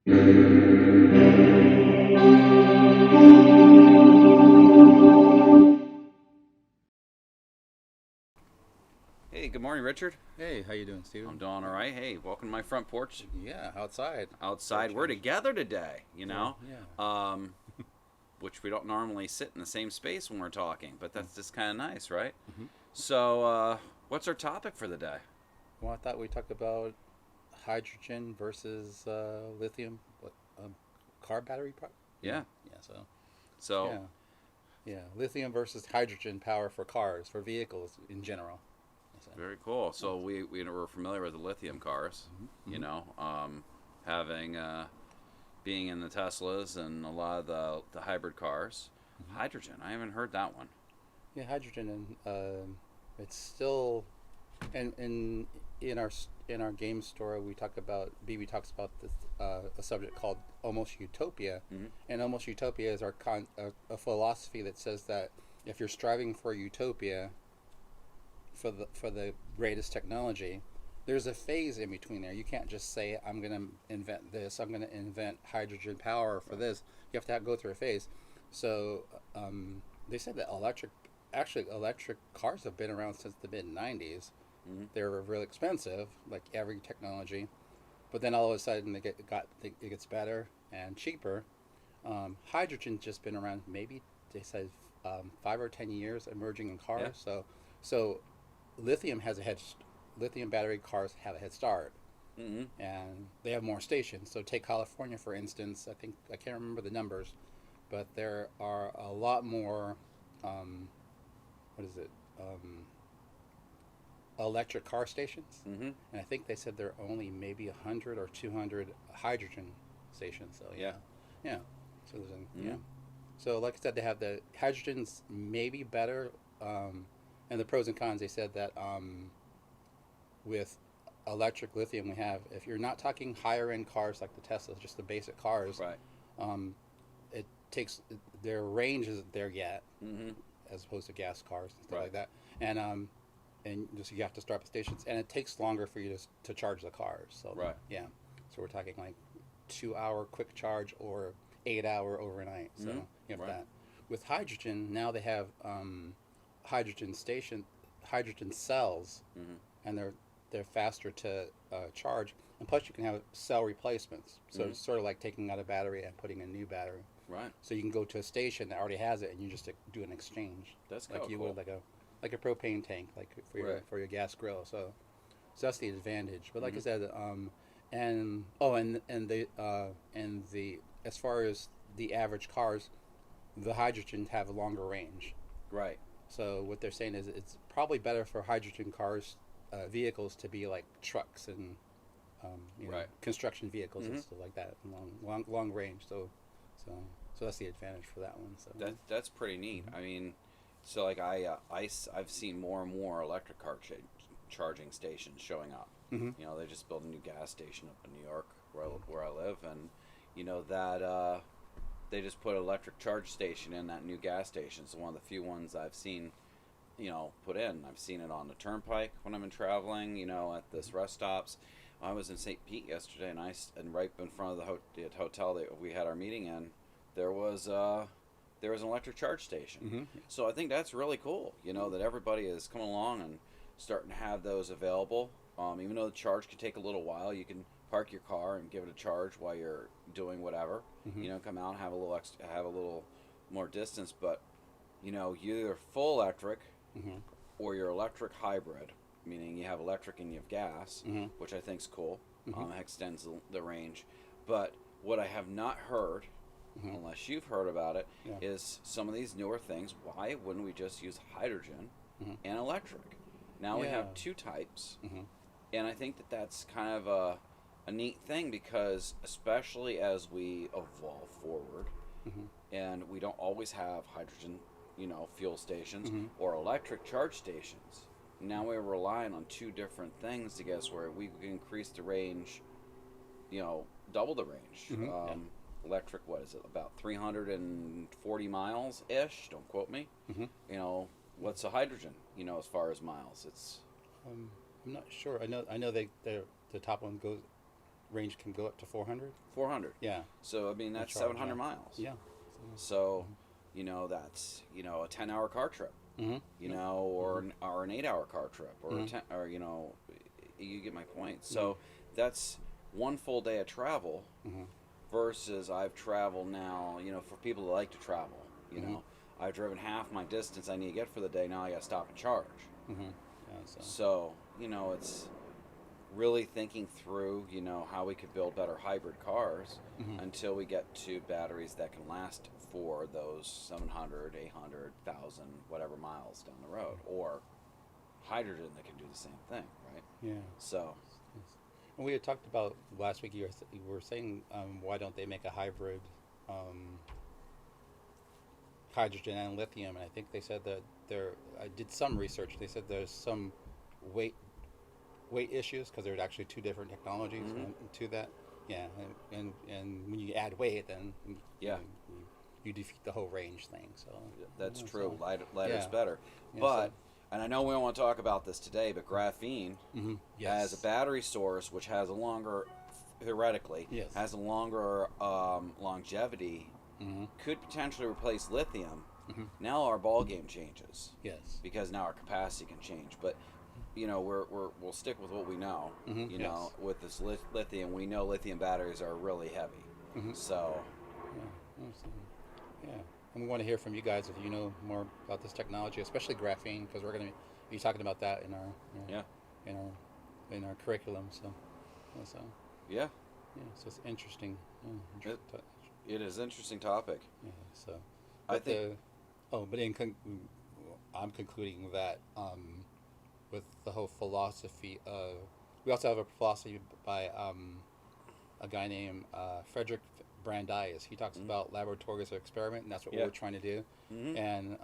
Hey, good morning, Richard. Hey, how you doing, Steven? I'm doing all right. Hey, welcome to my front porch. Yeah, outside. For a Outside, we're change. together today. Yeah, yeah. Um, which we don't normally sit in the same space when we're talking, but that's just kind of nice, right? Mm-hmm. So, what's our topic for the day? Well, I thought we talked about hydrogen versus lithium, car battery. Yeah, Yeah. yeah. So, So, yeah, yeah. Lithium versus hydrogen power for cars, for vehicles in general. So, very cool. So we're familiar with the lithium cars. mm-hmm. You Mm-hmm. know, having being in the Teslas and a lot of the hybrid cars. Mm-hmm. Hydrogen. I haven't heard that one. Yeah, hydrogen, and it's still, and in our game store we talk about BB talks about this a subject called almost utopia, Mm-hmm. and almost utopia is a philosophy that says that if you're striving for utopia, for the greatest technology, there's a phase in between there. You can't just say I'm going to invent this. I'm going to invent hydrogen power for this. You have to go through a phase. So they said that electric cars have been around since the mid '90s. Mm-hmm. They were really expensive, like every technology, but then all of a sudden it gets better and cheaper. Hydrogen's just been around, maybe they said 5 or 10 years, emerging in cars. Yeah. So lithium has a head. Lithium battery cars have a head start, Mm-hmm. and they have more stations. So take California for instance. I can't remember the numbers, but there are a lot more. What is it? Electric car stations, Mm-hmm. and I think they said there are only maybe 100 or 200 hydrogen stations. So Yeah. yeah. So there's Mm-hmm. yeah. So like I said, they have the hydrogen's maybe better, and the pros and cons. They said that with electric lithium, we have, if you're not talking higher end cars like the Teslas, just the basic cars, Right. um, it takes their range isn't there yet, Mm-hmm. as opposed to gas cars and stuff Right. like that, and just you have to start the stations, and it takes longer for you to charge the cars. So Right. yeah, so we're talking like 2 hour quick charge or 8 hour overnight. So Mm-hmm. you have Right. that. With hydrogen, now they have hydrogen station, hydrogen cells, Mm-hmm. and they're faster to charge, and plus you can have cell replacements. So Mm-hmm. it's sort of like taking out a battery and putting in a new battery. Right. So you can go to a station that already has it, and you just do an exchange, That's like kinda you cool. would like a propane tank, like Right. for your gas grill. So that's the advantage. But like I Mm-hmm. said, and the as far as the average cars, the hydrogen have a longer range. Right. So what they're saying is it's probably better for hydrogen cars, vehicles to be like trucks and Right. construction vehicles Mm-hmm. and stuff like that, long range. So so that's the advantage for that one. So That's pretty neat. I mean, so like I've seen more and more electric car charging stations showing up. hmm You know, they just built a new gas station up in New York where I live, and you know that they just put an electric charge station in that new gas station. It's one of the few ones I've seen, you know, put in. I've seen it on the turnpike when I've been traveling, you know, at this rest stops. I was in St. Pete yesterday, and right in front of the hotel that we had our meeting in, there was an electric charge station. hmm So I think that's really cool. You know that everybody is coming along and starting to have those available. Even though the charge could take a little while, you can park your car and give it a charge while you're doing whatever. hmm You know, come out and have a little more distance. But you know, you're either full electric hmm or you're electric hybrid, meaning you have electric and you have gas, hmm which I think's cool. hmm It extends the range. But what I have not heard, hmm unless you've heard about it, Yeah. is some of these newer things. Why wouldn't we just use hydrogen hmm and electric? Now we Yeah. have two types, hmm and I think that that's kind of a neat thing because especially as we evolve forward hmm and we don't always have hydrogen, you know, fuel stations hmm or electric charge stations. Now we're relying on two different things to get us where we can increase the range, you know, double the range. Yeah. Electric, what is it, about 340 miles ish? Don't quote me. hmm You know, what's a hydrogen? You know, as far as miles, it's I'm not sure. I know the top one goes range can go up to 400. 400. Yeah. So I mean that's Charge, 700 yeah. miles. Yeah. So, you know, that's, you know, a 10-hour car trip. Mm-hmm. You know, or an 8-hour car trip, or Mhm. a 10, or you know, you get my point. So that's one full day of travel Mm-hmm. versus I've traveled now. You know, for people that like to travel, you Mhm. know, I've driven half my distance I need to get for the day. Now I got to stop and charge. Mm-hmm. Yeah. So, you know, it's really thinking through, you know, how we could build better hybrid cars Mhm. until we get to batteries that can last for those 700, 800, 1,000, whatever miles down the road, or hydrogen that can do the same thing, right? Yeah. So, Yes. And we had talked about last week. You were saying, why don't they make a hybrid, um, hydrogen and lithium? And I think they said that there. I did some research. They said there's some weight weight issues because there's actually two different technologies to that. Yeah, and when you add weight, then yeah, you defeat the whole range thing. So that's yeah, true. so, Lighter's yeah. better. Yeah, But, and I know we don't want to talk about this today, but graphene Yes. as a battery source, which has a longer, theoretically, Yes. has a longer longevity, could potentially replace lithium. Now our ball game changes. Yes. Because now our capacity can change. But you know, we'll stick with what we know. You know, Yes. with this lithium, we know lithium batteries are really heavy. So, Yeah. Yeah. And we want to hear from you guys if you know more about this technology, especially graphene, because we're going to be talking about that in our yeah, in our curriculum. So yeah, so it's interesting. it is an interesting topic. Yeah. So, I think. but I'm concluding that with the whole philosophy of, we also have a philosophy by a guy named Frederick Brandeis. He talks about laboratory as an experiment, and that's what we're trying to do. And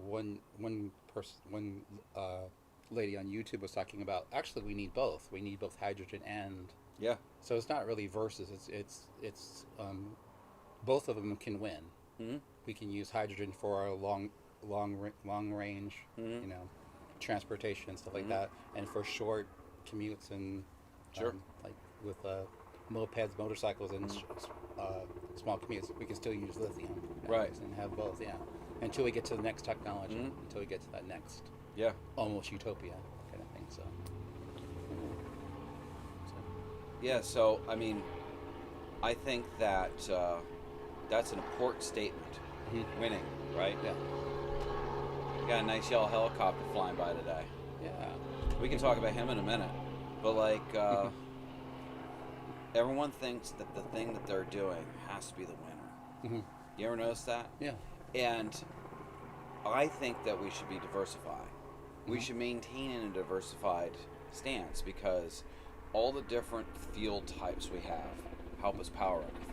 one lady on YouTube was talking about, actually we need both. We need both hydrogen and so it's not really versus. It's both of them can win. We can use hydrogen for our long range, you know, transportation and stuff like that, and for short commutes and like with mopeds, motorcycles, and small commutes, we can still use lithium, right, and have both, until we get to the next technology, until we get to that next, almost utopia kind of thing. So I mean, I think that that's an important statement. Winning, right? Yeah. We got a nice yellow helicopter flying by today. Yeah. We can talk about him in a minute, but like everyone thinks that the thing that they're doing has to be the winner. You ever notice that? Yeah. And I think that we should be diversified. We should maintain a diversified stance because all the different fuel types we have help us power everything.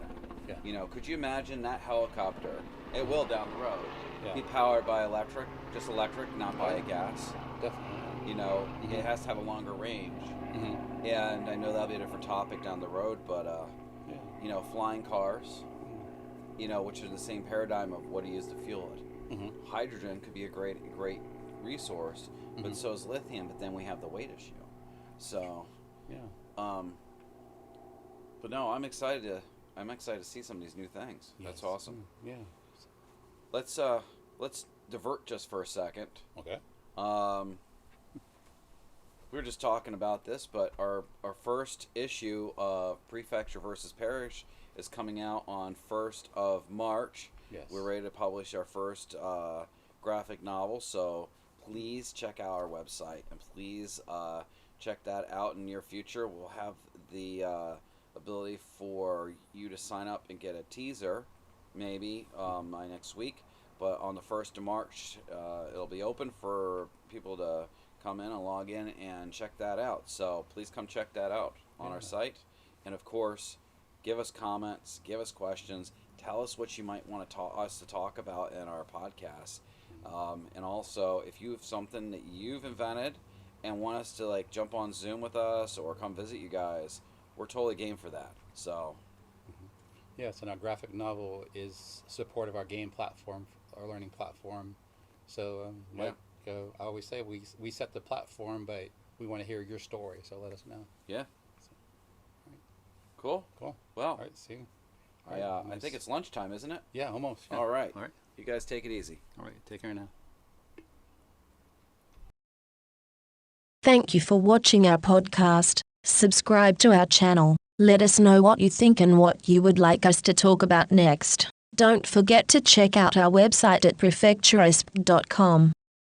Yeah. You know, could you imagine that helicopter? It will down the road Yeah. be powered by electric, just electric, not by a gas. Definitely. You know, it has to have a longer range. And I know that'll be a different topic down the road, but you know, flying cars, you know, which is the same paradigm of what do you use to fuel it. Hydrogen could be a great resource, but so is lithium. But then we have the weight issue. So, but no, I'm excited to see some of these new things. Yes. That's awesome. Yeah. Let's divert just for a second. Okay. We were just talking about this, but our first issue of Prefecture versus Parish is coming out on 1st of March. Yes. We're ready to publish our first graphic novel, so please check out our website and please check that out in the near future. We'll have the ability for you to sign up and get a teaser maybe by next week, but on the 1st of March it'll be open for people to come in and log in and check that out. So please come check that out on our site, and of course give us comments, give us questions, tell us what you might want us to talk about in our podcast, and also if you have something that you've invented and want us to like jump on Zoom with us or come visit you guys, we're totally game for that. So Yes, and our graphic novel is support of our game platform, our learning platform. So like I always say, we set the platform, but we want to hear your story, so let us know. Yeah. Cool. Cool. Well, All right. See. All right, I think it's lunchtime, isn't it? Yeah, almost. Yeah. All right. All right. You guys take it easy. All right. Take care now. Thank you for watching our podcast. Subscribe to our channel. Let us know what you think and what you would like us to talk about next. Don't forget to check out our website at prefecturesp.com.